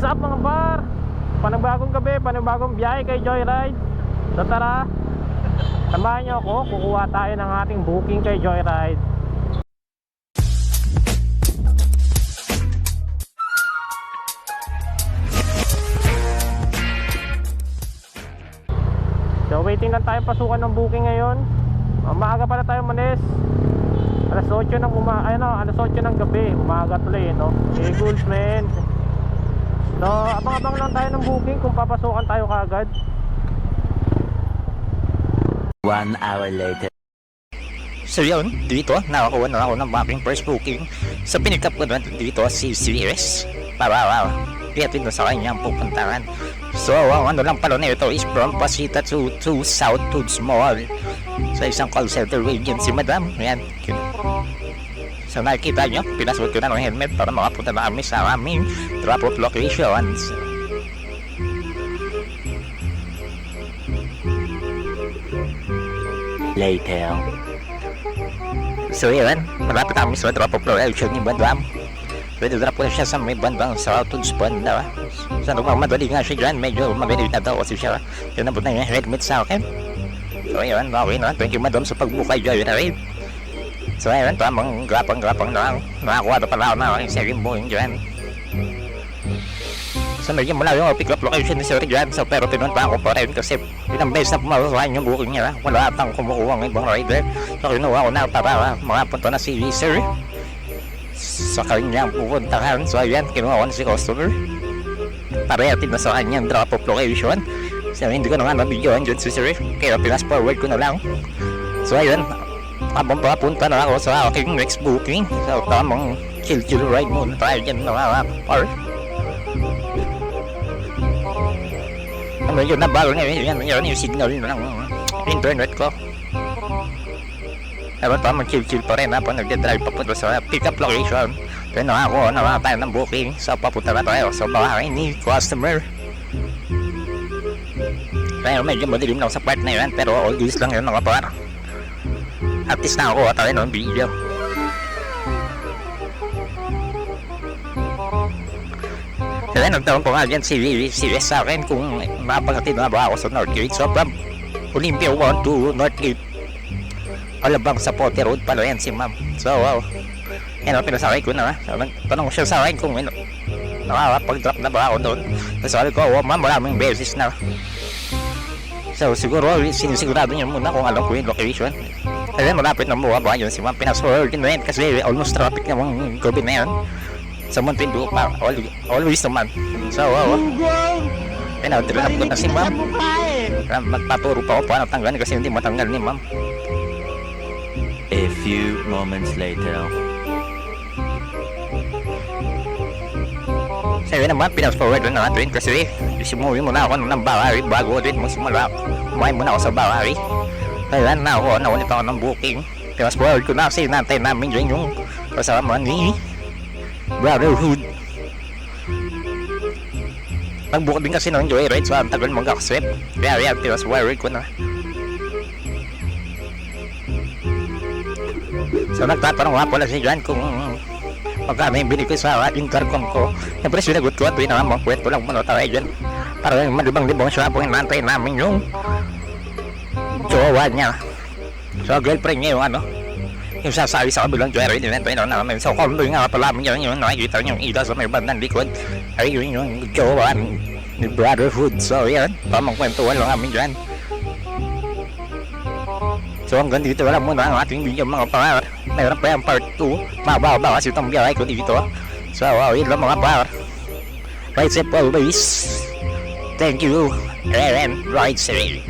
What's up mga bar? Panibagong gabi, panibagong biyahe kay Joyride. So tara, samahan niyo ako, kukuha tayo ng ating booking kay Joyride. So waiting lang tayo pasukan ng booking ngayon. Maaga pala tayo manis. Alas 8 ng gabi. Umaga tuloy, no? Hey, goods, man. So, abang-abang lang tayo ng booking kung papasukan tayo kagad. 1 hour later. So yun, dito nakakuha na ako ng aking first booking. So pinikap ko na dito si Series para piyatin na sa kanyang pupuntahan. So ano lang pala nito is from Pasita to South Toots Mall. Sa isang call center agent si Madam. Ayan. So nakikita nyo, pinasuot ko na ng helmet para makapunta na kami sa aming drop-off locations. Later. So yun, malapit kami sa drop-off location ni Madam. Pwede drop ko na siya sa may bandang South Toots banda. Sa madali nga siya dyan, medyo mabilis na daw kasi siya. Yun nabot na yung helmet sa akin. So yun, okay na. Thank you Madam sa pagbukay dyan. So ayun, tamang grapang lang. Nakakuha na pala ako na aking second booking dyan. So medyo mula yung pick up location ni Sir dyan. So pero pinunta ako pa rin kasi ilang beses na pumasukan yung booking niya. Wala atang kumukuha ng ibang rider. So kinuha ko na para makapunta na si Sir sa kanyang pupuntahan. So ayan, kinuha ko na si customer para yatin na sa kanyang drop off location. So hindi ko na nga nabidyoan dyan si Sir, kaya pinas forward ko na lang. So ayun, habang papunta na ako sa aking next booking. So tamang chill ride muna tayo dyan mga par. Medyo nabago na yun yung signal ng internet ko. Pero tamang chill pa rin habang nagdadrive papunta sa pick up location. Kaya nakakuha na tayo ng booking. So papunta na tayo sa bahay ni customer. Kaya medyo madilim lang sa part na yun, pero all this lang yun mga par. At least nakakuha tayo ng video. Kaya nagtanong po nga dyan si Wes sa akin kung mapaghatid na ba ako sa Northgate. So from Olympia 1 to Northgate, Alabang sa Pote Road pala yan si ma'am. So wow, yan ang pinasakay ko na. So tanong ko siya sa akin kung nakakapag-drop na ba ako doon. So sabi ko, oh ma'am, maraming beses na. So siguro sinisigurado niyo muna kung alam ko yung location. Kaya malapit na buwaba yun si ma'am. Pinasword na yun kasi almost traffic namang gabi na yun. Sa Muntinlupa pa, always naman. So wow, pinag-drop ko na si ma'am. Magpaturo pa ako paano tanggalin kasi hindi matanggal ni ma'am. A few moments later. So yun naman, pinas-forward na natin kasi isimuwi muna ako ng Bawari bago ulit magsimula. Kumain muna ako sa Bawari. Kaya na ako, naulit ako ng booking. Pinas-forward ko na kasi natin namin dyan yung kasama ni Brotherhood. Nag-book din kasi ng Joyride, so ang tagal mag-accept. Kaya yan, pinas-forward ko na. So nagtatanong nga pala si John kung magkano yung binigay sa intercom ko. Siyempre sinagot ko at pinamang kwento lang muna tayo dyan. Para malibang-libang siya po hinantay namin yung jowa niya. So girlfriend niya yung yung sasabi sa kabilang Joyride event na namin. So kung doon nga pala yung nakikita niyo yung ila sa may bandang likod ay yung jowa ni Brotherhood. So yan, tamang kwentuhan lang namin dyan. So hanggang dito wala muna ang ating video mga par. Mayroon pa yung part 2. Mababa kasi itong biyahe ko dito. So wow, yun lang mga par. Ride safe always. Thank you and ride safe.